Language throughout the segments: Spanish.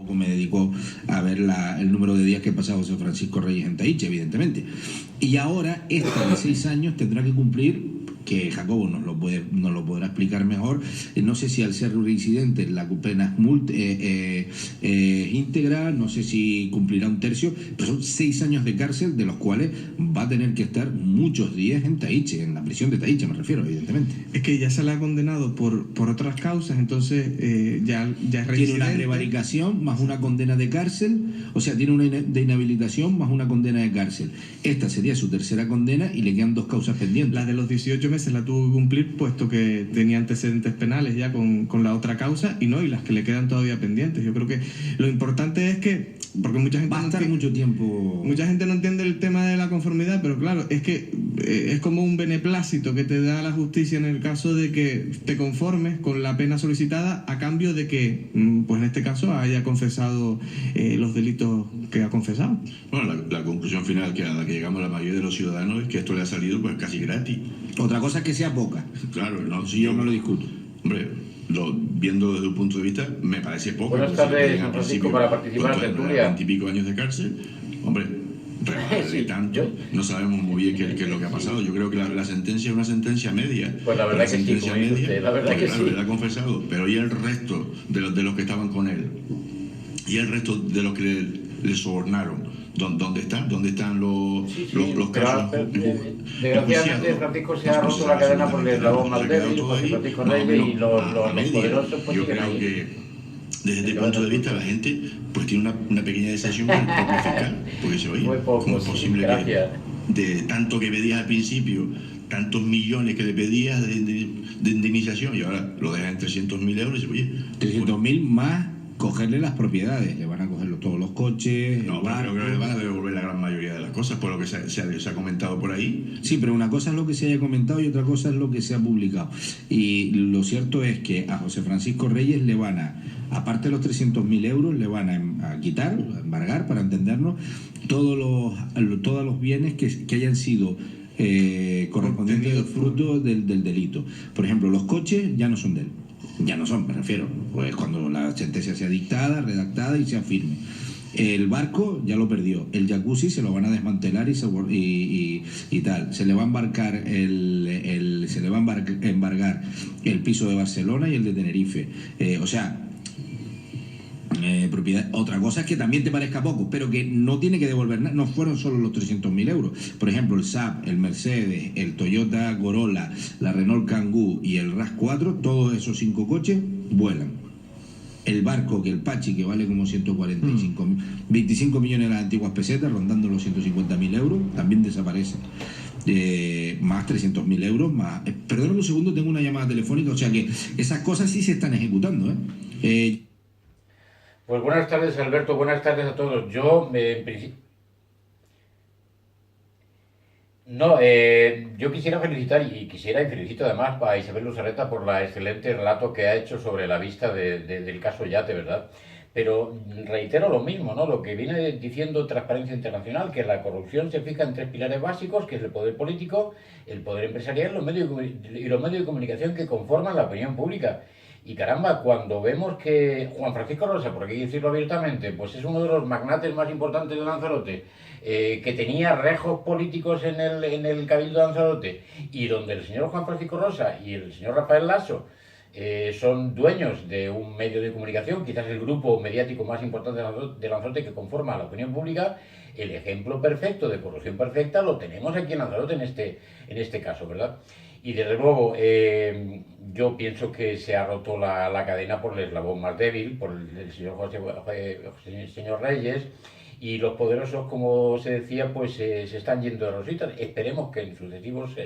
Tampoco me dedico a ver el número de días que pasa José Francisco Reyes en Taich, evidentemente. Y ahora, esta de 6 años tendrá que cumplir, que Jacobo nos lo podrá explicar mejor. No sé si al ser reincidente la pena es íntegra, no sé si cumplirá un tercio, pero son 6 años de cárcel, de los cuales va a tener que estar muchos días en Taich, en la prisión de Taich, me refiero, evidentemente. Es que ya se le ha condenado por otras causas, entonces ya es reincidente. Tiene una prevaricación más una condena de cárcel, o sea, tiene una de inhabilitación más una condena de cárcel. Esta sería su tercera condena y le quedan 2 causas pendientes. La de los 18 meses la tuvo que cumplir, puesto que tenía antecedentes penales ya con la otra causa, y las que le quedan todavía pendientes. Yo creo que lo importante es que, porque mucha gente va a estar mucho tiempo. Mucha gente no entiende el tema de la conformidad, pero claro, es que es como un beneplácito que te da la justicia en el caso de que te conformes con la pena solicitada a cambio de que, pues en este caso, haya confesado los delitos que ha confesado. Bueno, la conclusión final a la que llegamos la mayoría de los ciudadanos es que esto le ha salido pues casi gratis. Otra cosa es que sea poca. Claro, no, si yo no lo discuto. Hombre, viendo desde un punto de vista, me parece poco. Buenas tardes, San Francisco, para participar en tertulia. 20 y pico años de cárcel, hombre, sí, tanto, no sabemos muy bien qué es lo que ha pasado. Yo creo que la sentencia es una sentencia media. Pues la verdad que sí, como dice usted, la verdad que claro, sí. Él ha confesado, pero ¿y el resto de los que estaban con él? ¿Y el resto de los que le sobornaron? ¿Dónde están? ¿Dónde están los casos? Desgraciadamente, Francisco, se ha roto la cadena por el eslabón más débil, José Francisco Reyes, y los poderosos pues yo siguen creo ahí. que desde este punto de vista la gente pues tiene una pequeña decepción con el propio fiscal, porque se oye, ¿cómo es posible que de tanto que pedías al principio, tantos millones que le pedías de indemnización, y ahora lo dejas en 300.000 euros y se oye, 300.000 más cogerle las propiedades, le van a coger todos los coches. No, pero creo que le van a devolver la gran mayoría de las cosas, por lo que se ha comentado por ahí. Sí, pero una cosa es lo que se haya comentado y otra cosa es lo que se ha publicado. Y lo cierto es que a José Francisco Reyes le van aparte de los 300.000 euros, le van a quitar, a embargar, para entendernos, todos los bienes que hayan sido correspondientes fruto del delito. Por ejemplo, los coches ya no son de él. Ya no son, me refiero, pues cuando la sentencia sea dictada, redactada y sea firme. El barco ya lo perdió, el jacuzzi se lo van a desmantelar y tal. Se le va a embarcar embargar el piso de Barcelona y el de Tenerife. Propiedad. Otra cosa es que también te parezca poco, pero que no tiene que devolver nada. No fueron solo los 300.000 euros. Por ejemplo, el Saab, el Mercedes, el Toyota Corolla, la Renault Kangoo y el RAV4, todos esos 5 coches vuelan. El barco, que el Pachi, que vale como 25 millones de las antiguas pesetas, rondando los 150.000 euros, también desaparece. Más 300.000 euros, más. Perdón un segundo, tengo una llamada telefónica, o sea que esas cosas sí se están ejecutando, Pues buenas tardes, Alberto, buenas tardes a todos. Yo quisiera felicitar y felicito además a Isabel Luzarreta por la excelente relato que ha hecho sobre la vista del caso Yate, ¿verdad? Pero reitero lo mismo, ¿no? Lo que viene diciendo Transparencia Internacional, que la corrupción se fija en 3 pilares básicos, que es el poder político, el poder empresarial y los medios de comunicación que conforman la opinión pública. Y caramba, cuando vemos que Juan Francisco Rosa, por aquí decirlo abiertamente, pues es uno de los magnates más importantes de Lanzarote, que tenía rejos políticos en el Cabildo de Lanzarote, y donde el señor Juan Francisco Rosa y el señor Rafael Lasso son dueños de un medio de comunicación, quizás el grupo mediático más importante de Lanzarote que conforma la opinión pública, el ejemplo perfecto de corrupción perfecta lo tenemos aquí en Lanzarote en este caso, ¿verdad? Y desde luego yo pienso que se ha roto la cadena por el eslabón más débil, por el señor Reyes, y los poderosos, como se decía, pues se están yendo de rositas. Esperemos que en sucesivos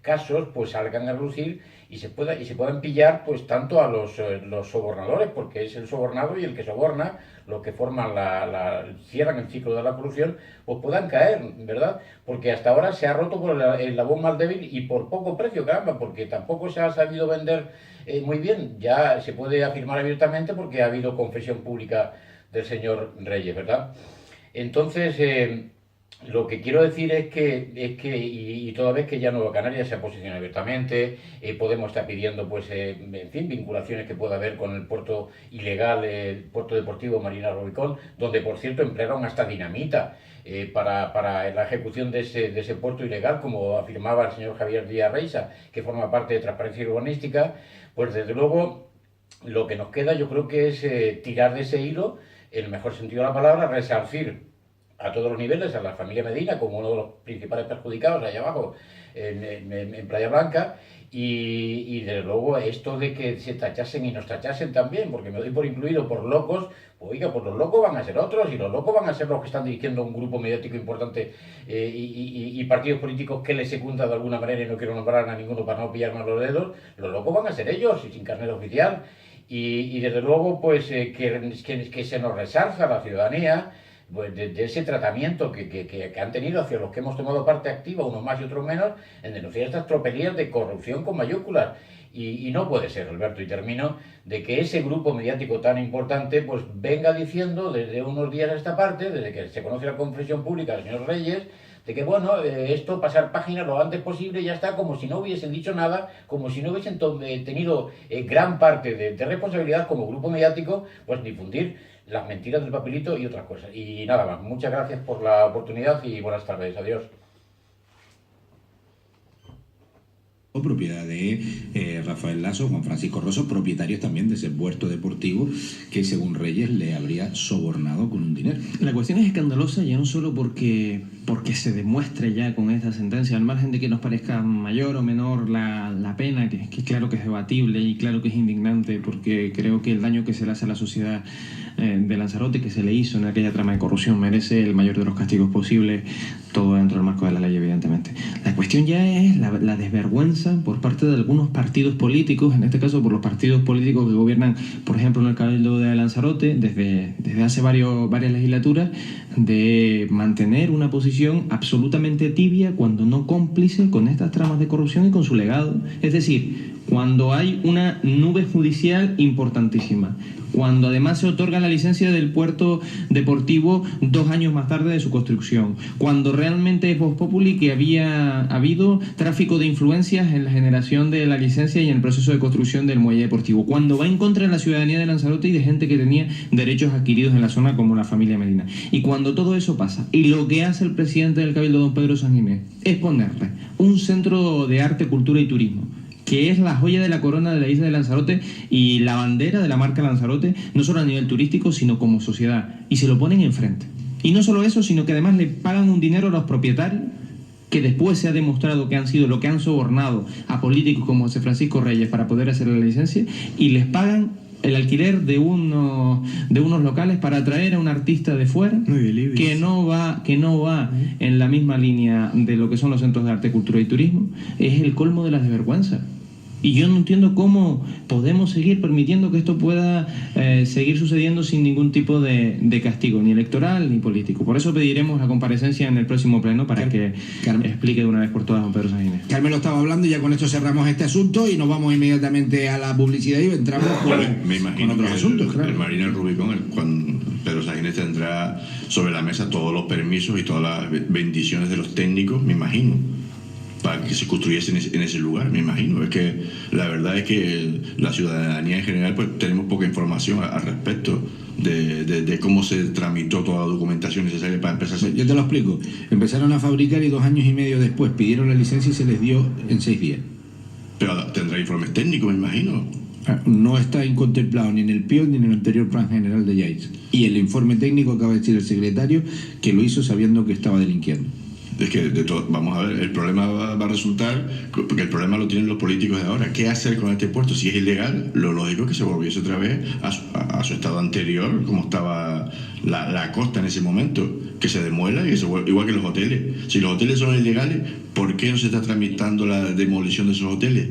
casos pues salgan a lucir y se puedan pillar pues tanto a los sobornadores, porque es el sobornado y el que soborna, los que forman cierran el ciclo de la corrupción, pues puedan caer, ¿verdad? Porque hasta ahora se ha roto por el eslabón más débil y por poco precio, caramba, porque tampoco se ha sabido vender muy bien. Ya se puede afirmar abiertamente porque ha habido confesión pública del señor Reyes, ¿verdad? Entonces, lo que quiero decir es que y toda vez que ya Nueva Canarias se ha posicionado abiertamente, Podemos está pidiendo, pues, en fin, vinculaciones que pueda haber con el puerto ilegal, el puerto deportivo Marina Rubicón, donde, por cierto, emplearon hasta dinamita para la ejecución de ese puerto ilegal, como afirmaba el señor Javier Díaz Reisa, que forma parte de Transparencia Urbanística. Pues, desde luego, lo que nos queda, yo creo que es tirar de ese hilo, en el mejor sentido de la palabra, resarcir a todos los niveles a la familia Medina como uno de los principales perjudicados allá abajo en Playa Blanca, y desde luego esto de que se tachasen y nos tachasen también, porque me doy por incluido por locos. Pues oiga, pues los locos van a ser otros, y los locos van a ser los que están dirigiendo un grupo mediático importante, y partidos políticos que les secundan de alguna manera, y no quiero nombrar a ninguno para no pillarme los dedos. Los locos van a ser ellos, y sin carnet oficial, y desde luego, pues, que se nos resarza a la ciudadanía, pues, de ese tratamiento que han tenido hacia los que hemos tomado parte activa, unos más y otros menos, en denunciar estas tropelías de corrupción con mayúsculas. Y no puede ser, Alberto, y termino, de que ese grupo mediático tan importante, pues, venga diciendo desde unos días a esta parte, desde que se conoce la confesión pública del señor Reyes, de que, bueno, esto pasar página lo antes posible, ya está, como si no hubiesen dicho nada, como si no hubiesen tenido gran parte de responsabilidad como grupo mediático, pues difundir las mentiras del papelito y otras cosas. Y nada más, muchas gracias por la oportunidad y buenas tardes, adiós. Propiedad de Rafael Lasso, Juan Francisco Rosso, propietarios también de ese puerto deportivo que, según Reyes, le habría sobornado con un dinero. La cuestión es escandalosa ya no solo porque se demuestre ya con esta sentencia, al margen de que nos parezca mayor o menor la pena, que claro que es debatible y claro que es indignante, porque creo que el daño que se le hace a la sociedad de Lanzarote, que se le hizo en aquella trama de corrupción, merece el mayor de los castigos posibles, todo dentro del marco de la ley, evidentemente. La cuestión ya es la desvergüenza por parte de algunos partidos políticos, en este caso por los partidos políticos que gobiernan, por ejemplo, en el Cabildo de Lanzarote desde hace varias legislaturas, de mantener una posición absolutamente tibia, cuando no cómplice con estas tramas de corrupción y con su legado. Es decir, cuando hay una nube judicial importantísima, cuando además se otorga la licencia del puerto deportivo 2 años más tarde de su construcción, cuando realmente es Vox Populi que había habido tráfico de influencias en la generación de la licencia y en el proceso de construcción del muelle deportivo, cuando va en contra de la ciudadanía de Lanzarote y de gente que tenía derechos adquiridos en la zona, como la familia Medina. Y cuando todo eso pasa, y lo que hace el presidente del Cabildo, don Pedro Sanguinés, es ponerle un centro de arte, cultura y turismo, que es la joya de la corona de la isla de Lanzarote y la bandera de la marca Lanzarote, no solo a nivel turístico, sino como sociedad, y se lo ponen enfrente. Y no solo eso, sino que además le pagan un dinero a los propietarios, que después se ha demostrado que han sido lo que han sobornado a políticos como José Francisco Reyes para poder hacer la licencia, y les pagan el alquiler de unos locales para atraer a un artista de fuera que no va en la misma línea de lo que son los centros de arte, cultura y turismo. Es el colmo de la desvergüenza. Y yo no entiendo cómo podemos seguir permitiendo que esto pueda seguir sucediendo sin ningún tipo de castigo, ni electoral ni político. Por eso pediremos la comparecencia en el próximo pleno para que explique de una vez por todas don Pedro Sanguinés. Carmen lo estaba hablando y ya con esto cerramos este asunto y nos vamos inmediatamente a la publicidad y entramos con otros asuntos. Claro. El Marina Rubicón, cuando Pedro Sanguinés tendrá sobre la mesa todos los permisos y todas las bendiciones de los técnicos, me imagino, para que se construyese en ese lugar, me imagino. Es que la verdad es que la ciudadanía en general, pues tenemos poca información al respecto de cómo se tramitó toda la documentación necesaria para empezar. Yo te lo explico. Empezaron a fabricar y 2 años y medio después pidieron la licencia y se les dio en 6 días. Pero tendrá informes técnicos, me imagino. No está contemplado ni en el PIO ni en el anterior plan general de Yates. Y el informe técnico acaba de decir el secretario que lo hizo sabiendo que estaba delinquiendo. Es que vamos a ver, el problema va a resultar, porque el problema lo tienen los políticos de ahora. ¿Qué hacer con este puerto? Si es ilegal, lo lógico es que se volviese otra vez a su estado anterior, como estaba la costa en ese momento, que se demuela y que se vuelva, igual que los hoteles. Si los hoteles son ilegales, ¿por qué no se está tramitando la demolición de esos hoteles?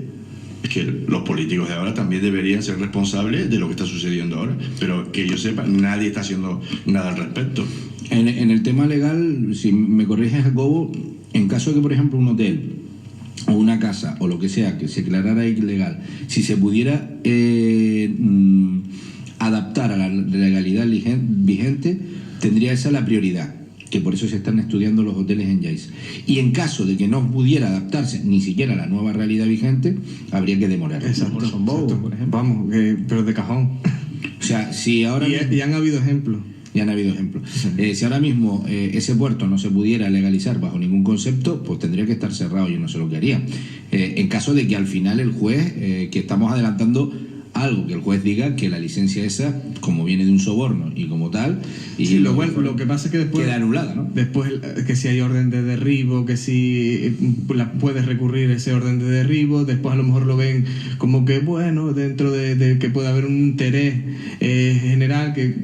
Es que los políticos de ahora también deberían ser responsables de lo que está sucediendo ahora, pero que yo sepa, nadie está haciendo nada al respecto. En el tema legal, si me corriges, Jacobo, en caso de que, por ejemplo, un hotel o una casa o lo que sea que se declarara ilegal, si se pudiera adaptar a la legalidad vigente, tendría esa la prioridad. que por eso se están estudiando los hoteles en Yaiza. Y en caso de que no pudiera adaptarse ni siquiera a la nueva realidad vigente, habría que demorar. Exacto, por ejemplo. Vamos, pero de cajón. O sea, si ahora... Y han habido ejemplos. Ya han habido ejemplos. Si ahora mismo ese puerto no se pudiera legalizar bajo ningún concepto, pues tendría que estar cerrado, yo no sé lo que haría. En caso de que al final el juez, que estamos adelantando algo, que el juez diga que la licencia esa, como viene de un soborno y como tal, y sí, lo que pasa es que después queda anulada, ¿no? Después que si hay orden de derribo, que si puedes recurrir ese orden de derribo, después a lo mejor lo ven como que bueno, dentro de que puede haber un interés general, que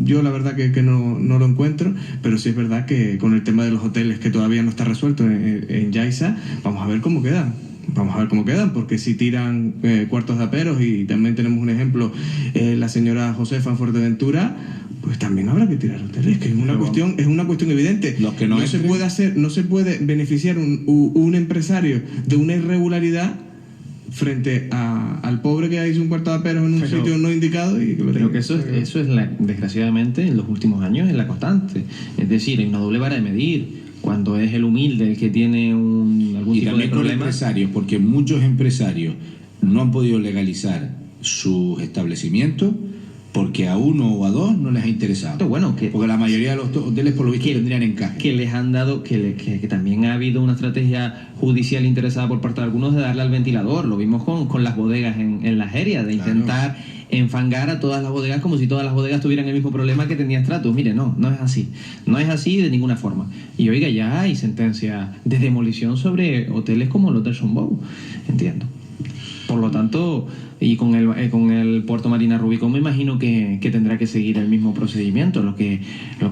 yo la verdad que no lo encuentro, pero sí es verdad que con el tema de los hoteles, que todavía no está resuelto en Yaiza, vamos a ver cómo quedan. Vamos a ver cómo quedan, porque si tiran cuartos de aperos, y también tenemos un ejemplo, la señora Josefa en Fuerteventura, pues también habrá que tirar hoteles, que es una cuestión evidente. Los que no se puede beneficiar un empresario de una irregularidad frente al pobre que hizo un cuarto de aperos en un sitio no indicado. Pero que eso es desgraciadamente en los últimos años es la constante. Es decir, hay una doble vara de medir. Cuando es el humilde el que tiene algún tipo de problema. Empresarios, porque muchos empresarios no han podido legalizar sus establecimientos porque a uno o a dos no les ha interesado. Bueno, porque la mayoría de los hoteles por lo visto tendrían encaje. Que les han dado, que también ha habido una estrategia judicial interesada por parte de algunos de darle al ventilador. Lo vimos con las bodegas en la Jeria, de intentar enfangar a todas las bodegas como si todas las bodegas tuvieran el mismo problema que tenía Stratus. Mire, no es así. No es así de ninguna forma. Y oiga, ya hay sentencia de demolición sobre hoteles como el Hotel Sombou. Entiendo. Por lo tanto, y con el Puerto Marina Rubicón me imagino que tendrá que seguir el mismo procedimiento. Lo que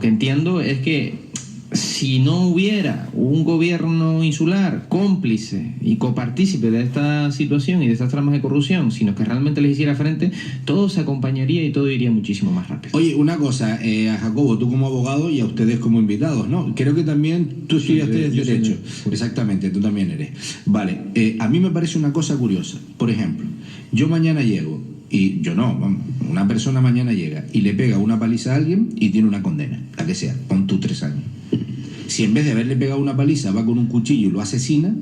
entiendo es que si no hubiera un gobierno insular cómplice y copartícipe de esta situación y de estas tramas de corrupción, sino que realmente les hiciera frente, todo se acompañaría y todo iría muchísimo más rápido. Oye, una cosa, a Jacobo, tú como abogado y a ustedes como invitados, ¿no? Creo que también tú estudiaste Derecho. Exactamente, tú también eres. Vale, a mí me parece una cosa curiosa. Por ejemplo, yo mañana llego, una persona mañana llega y le pega una paliza a alguien y tiene una condena, la que sea, pon tú 3 años. Si en vez de haberle pegado una paliza va con un cuchillo y lo asesina,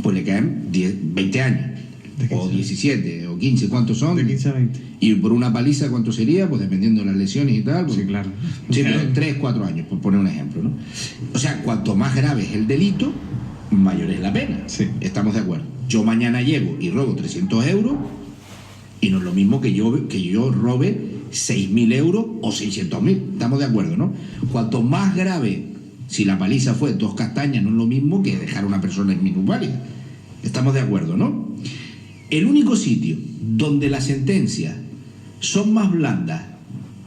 pues le caen 20 años, o 17, o 15, ¿cuántos son? De 15 a 20. Y por una paliza, ¿cuánto sería? Pues dependiendo de las lesiones y tal. Pues, sí, claro. Sí, pero 3, 4 años, por poner un ejemplo, ¿no? O sea, cuanto más grave es el delito, mayor es la pena. Sí. Estamos de acuerdo. Yo mañana llego y robo 300 euros, y no es lo mismo que yo robe 6.000 euros o 600.000. Estamos de acuerdo, ¿no? Cuanto más grave, si la paliza fue 2 castañas, no es lo mismo que dejar a una persona en minusválida. Estamos de acuerdo, ¿no? El único sitio donde las sentencias son más blandas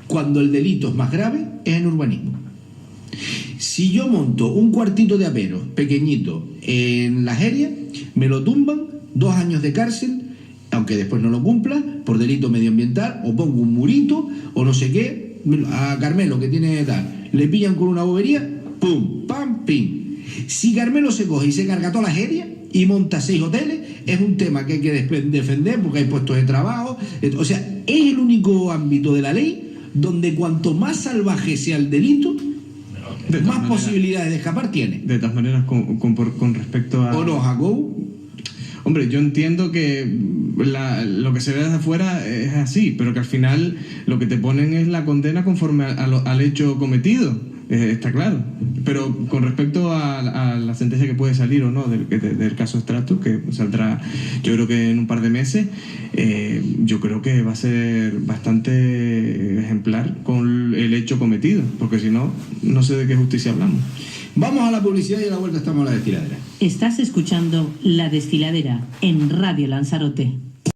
cuando el delito es más grave es en urbanismo. Si yo monto un cuartito de aperos pequeñito en la Jeria, me lo tumban, 2 años de cárcel, aunque después no lo cumpla, por delito medioambiental, o pongo un murito, o no sé qué, a Carmelo, que tiene tal, le pillan con una bobería, pum, pam, pim. Si Carmelo se coge y se carga toda la Jeria y monta 6 hoteles, es un tema que hay que defender porque hay puestos de trabajo. O sea, es el único ámbito de la ley donde cuanto más salvaje sea el delito, más posibilidades de escapar tiene. De todas maneras, con respecto a... ¿O no, Jacob? Hombre, yo entiendo que lo que se ve desde afuera es así, pero que al final lo que te ponen es la condena conforme al hecho cometido. Está claro. Pero con respecto a la sentencia que puede salir o no del caso Stratus, que saldrá yo creo que en un par de meses, yo creo que va a ser bastante ejemplar con el hecho cometido, porque si no, no sé de qué justicia hablamos. Vamos a la publicidad y a la vuelta estamos a la destiladera. Estás escuchando La Destiladera en Radio Lanzarote.